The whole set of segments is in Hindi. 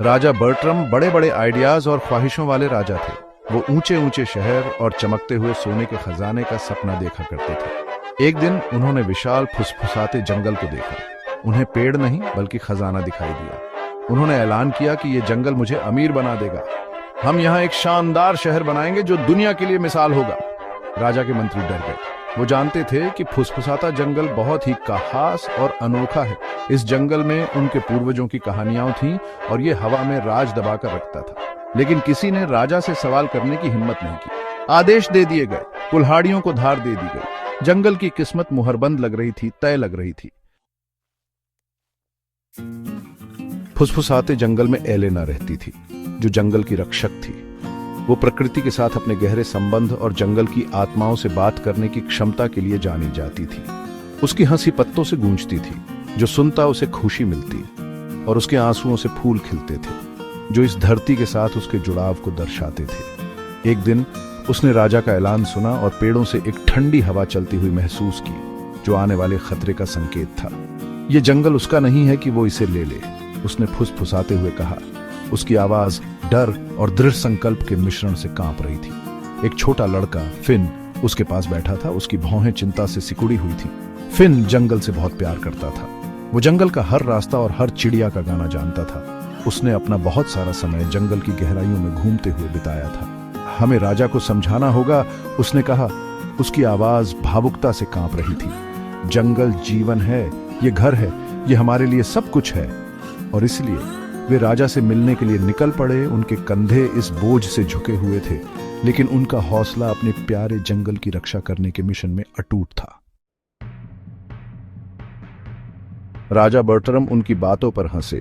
राजा बर्ट्रम बड़े बड़े आइडियाज और ख्वाहिशों वाले राजा थे। वो ऊंचे ऊंचे शहर और चमकते हुए सोने के खजाने का सपना देखा करते थे। एक दिन उन्होंने विशाल फुसफुसाते जंगल को देखा। उन्हें पेड़ नहीं बल्कि खजाना दिखाई दिया। उन्होंने ऐलान किया कि यह जंगल मुझे अमीर बना देगा। हम यहाँ एक शानदार शहर बनाएंगे जो दुनिया के लिए मिसाल होगा। राजा के मंत्री डर गए। वो जानते थे कि फुसफुसाता जंगल बहुत ही खास और अनोखा है। इस जंगल में उनके पूर्वजों की कहानियां थीं और ये हवा में राज दबाकर रखता था। लेकिन किसी ने राजा से सवाल करने की हिम्मत नहीं की। आदेश दे दिए गए, कुल्हाड़ियों को धार दे दी गई। जंगल की किस्मत मुहरबंद लग रही थी, तय लग रही थी। फुसफुसाते जंगल में एलेना रहती थी, जो जंगल की रक्षक थी। वो प्रकृति के साथ अपने गहरे संबंध और जंगल की आत्माओं से बात करने की क्षमता के लिए जानी जाती थी। उसकी हंसी पत्तों से गूंजती थी, जो सुनता उसे खुशी मिलती, और उसके आंसुओं से फूल खिलते थे, जो इस धरती के साथ उसके जुड़ाव को दर्शाते थे। एक दिन उसने राजा का ऐलान सुना और पेड़ों से एक ठंडी हवा चलती हुई महसूस की, जो आने वाले खतरे का संकेत था। यह जंगल उसका नहीं है कि वो इसे ले ले, उसने फुसफुसाते हुए कहा। उसकी आवाज डर और दृढ़ संकल्प के मिश्रण से कांप रही थी। एक छोटा लड़का फिन उसके पास बैठा था। उसकी भौहें चिंता से सिकुड़ी हुई थी। फिन जंगल से बहुत प्यार करता था। वो जंगल का हर रास्ता और हर चिड़िया का गाना जानता था। उसने अपना बहुत सारा समय जंगल की गहराइयों में घूमते हुए बिताया था। हमें राजा को समझाना होगा, उसने कहा। उसकी आवाज भावुकता से कांप रही थी। जंगल जीवन है, ये घर है, ये हमारे लिए सब कुछ है। और इसलिए वे राजा से मिलने के लिए निकल पड़े। उनके कंधे इस बोझ से झुके हुए थे, लेकिन उनका हौसला अपने प्यारे जंगल की रक्षा करने के मिशन में अटूट था। राजा बर्ट्रम उनकी बातों पर हंसे।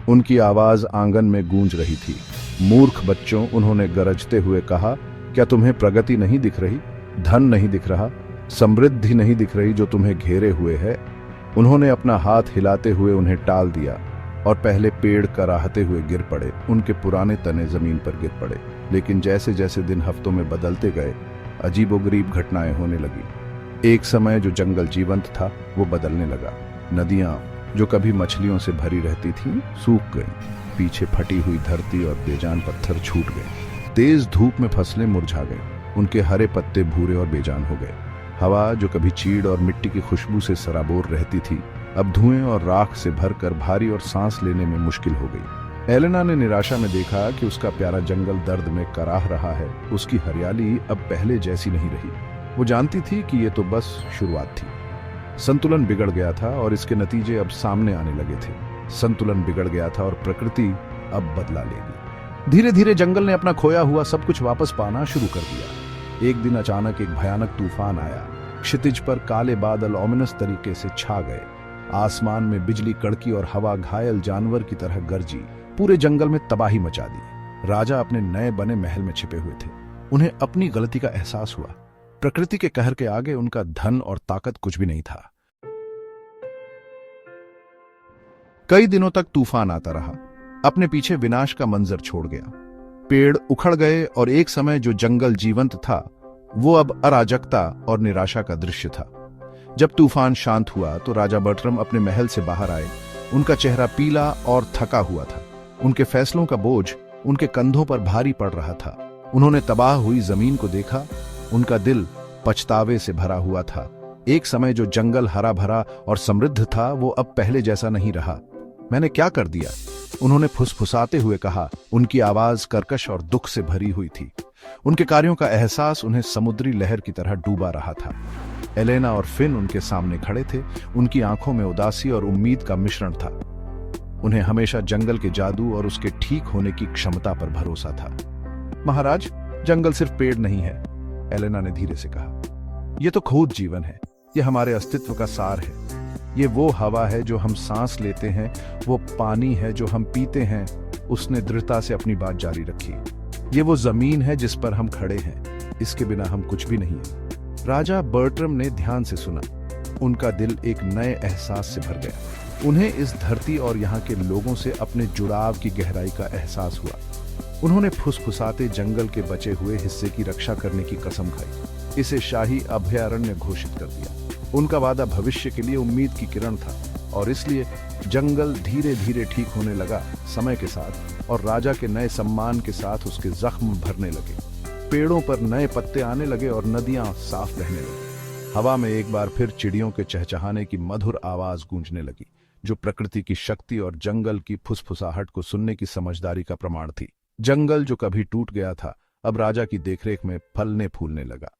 उनकी आवाज आंगन में गूंज रही थी। मूर्ख बच्चों, उन्होंने गरजते हुए कहा, क्या तुम्हें प्रगति नहीं दिख रही? धन नहीं दिख रहा? समृद्धि नहीं दिख रही जो तुम्हें घेरे हुए है? उन्होंने अपना हाथ हिलाते हुए उन्हें टाल दिया और पहले पेड़ कराहते हुए गिर पड़े। उनके पुराने तने जमीन पर गिर पड़े। लेकिन जैसे जैसे दिन हफ्तों में बदलते गए, अजीबोगरीब घटनाएं होने लगी। एक समय जो जंगल जीवंत था, वो बदलने लगा। नदियां जो कभी मछलियों से भरी रहती थीं, सूख गईं। पीछे फटी हुई धरती और बेजान पत्थर छूट गए। तेज धूप में फसलें मुरझा गईं। उनके हरे पत्ते भूरे और बेजान हो गए। हवा जो कभी चीड़ और मिट्टी की खुशबू से सराबोर रहती थी, अब धुएं और राख से भरकर भारी और सांस लेने में मुश्किल हो गई। एलेना ने निराशा में देखा कि उसका प्यारा जंगल दर्द में कराह रहा है। उसकी हरियाली अब पहले जैसी नहीं रही। वो जानती थी कि ये तो बस शुरुआत थी। संतुलन बिगड़ गया था और इसके नतीजे अब सामने आने लगे थे। संतुलन बिगड़ गया था और प्रकृति अब बदला लेगी। धीरे धीरे जंगल ने अपना खोया हुआ सब कुछ वापस पाना शुरू कर दिया। एक दिन अचानक एक भयानक तूफान आया। क्षितिज पर काले बादल ओमिनस तरीके से छा गए। आसमान में बिजली कड़की और हवा घायल जानवर की तरह गरजी। पूरे जंगल में तबाही मचा दी। राजा अपने नए बने महल में छिपे हुए थे। उन्हें अपनी गलती का एहसास हुआ। प्रकृति के कहर के आगे उनका धन और ताकत कुछ भी नहीं था। कई दिनों तक तूफान आता रहा, अपने पीछे विनाश का मंजर छोड़ गया। पेड़ उखड़ गए और एक समय जो जंगल जीवंत था, वो अब अराजकता और निराशा का दृश्य था। जब तूफान शांत हुआ तो राजा बर्ट्रम अपने महल से बाहर आए। उनका चेहरा पीला और थका हुआ था। उनके फैसलों का बोझ उनके कंधों पर भारी पड़ रहा था। उन्होंने तबाह हुई जमीन को देखा। उनका दिल पछतावे से भरा हुआ था। एक समय जो जंगल हरा भरा और समृद्ध था, वो अब पहले जैसा नहीं रहा। मैंने क्या कर दिया? उन्होंने फुसफुसाते हुए कहा। उनकी आवाज कर्कश और दुख से भरी हुई थी। उनके कार्यों का एहसास उन्हें समुद्री लहर की तरह डूबा रहा था। एलेना और फिन उनके सामने खड़े थे। उनकी आंखों में उदासी और उम्मीद का मिश्रण था। उन्हें हमेशा जंगल के जादू और उसके ठीक होने की क्षमता पर भरोसा था। महाराज, जंगल सिर्फ पेड़ नहीं है, एलेना ने धीरे से कहा। यह तो खुद जीवन है। यह हमारे अस्तित्व का सार है। ये वो हवा है जो हम सांस लेते हैं, वो पानी है जो हम पीते हैं। उसने दृढ़ता से अपनी बात जारी रखी। ये वो जमीन है जिस पर हम खड़े हैं। इसके बिना हम कुछ भी नहीं है। राजा बर्ट्रम ने ध्यान से सुना। उनका दिल एक नए एहसास से भर गया। उन्हें इस धरती और यहाँ के लोगों से अपने जुड़ाव की गहराई का एहसास हुआ। उन्होंने फुसफुसाते जंगल के बचे हुए हिस्से की रक्षा करने की कसम खाई। इसे शाही अभयारण्य घोषित कर दिया। उनका वादा भविष्य के लिए उम्मीद की किरण था और इसलिए जंगल धीरे धीरे ठीक होने लगा समय के साथ, और राजा के नए सम्मान के साथ उसके जख्म भरने लगे। पेड़ों पर नए पत्ते आने लगे और नदियां साफ बहने लगी। हवा में एक बार फिर चिड़ियों के चहचहाने की मधुर आवाज गूंजने लगी, जो प्रकृति की शक्ति और जंगल की फुसफुसाहट को सुनने की समझदारी का प्रमाण थी। जंगल जो कभी टूट गया था, अब राजा की देखरेख में फलने फूलने लगा।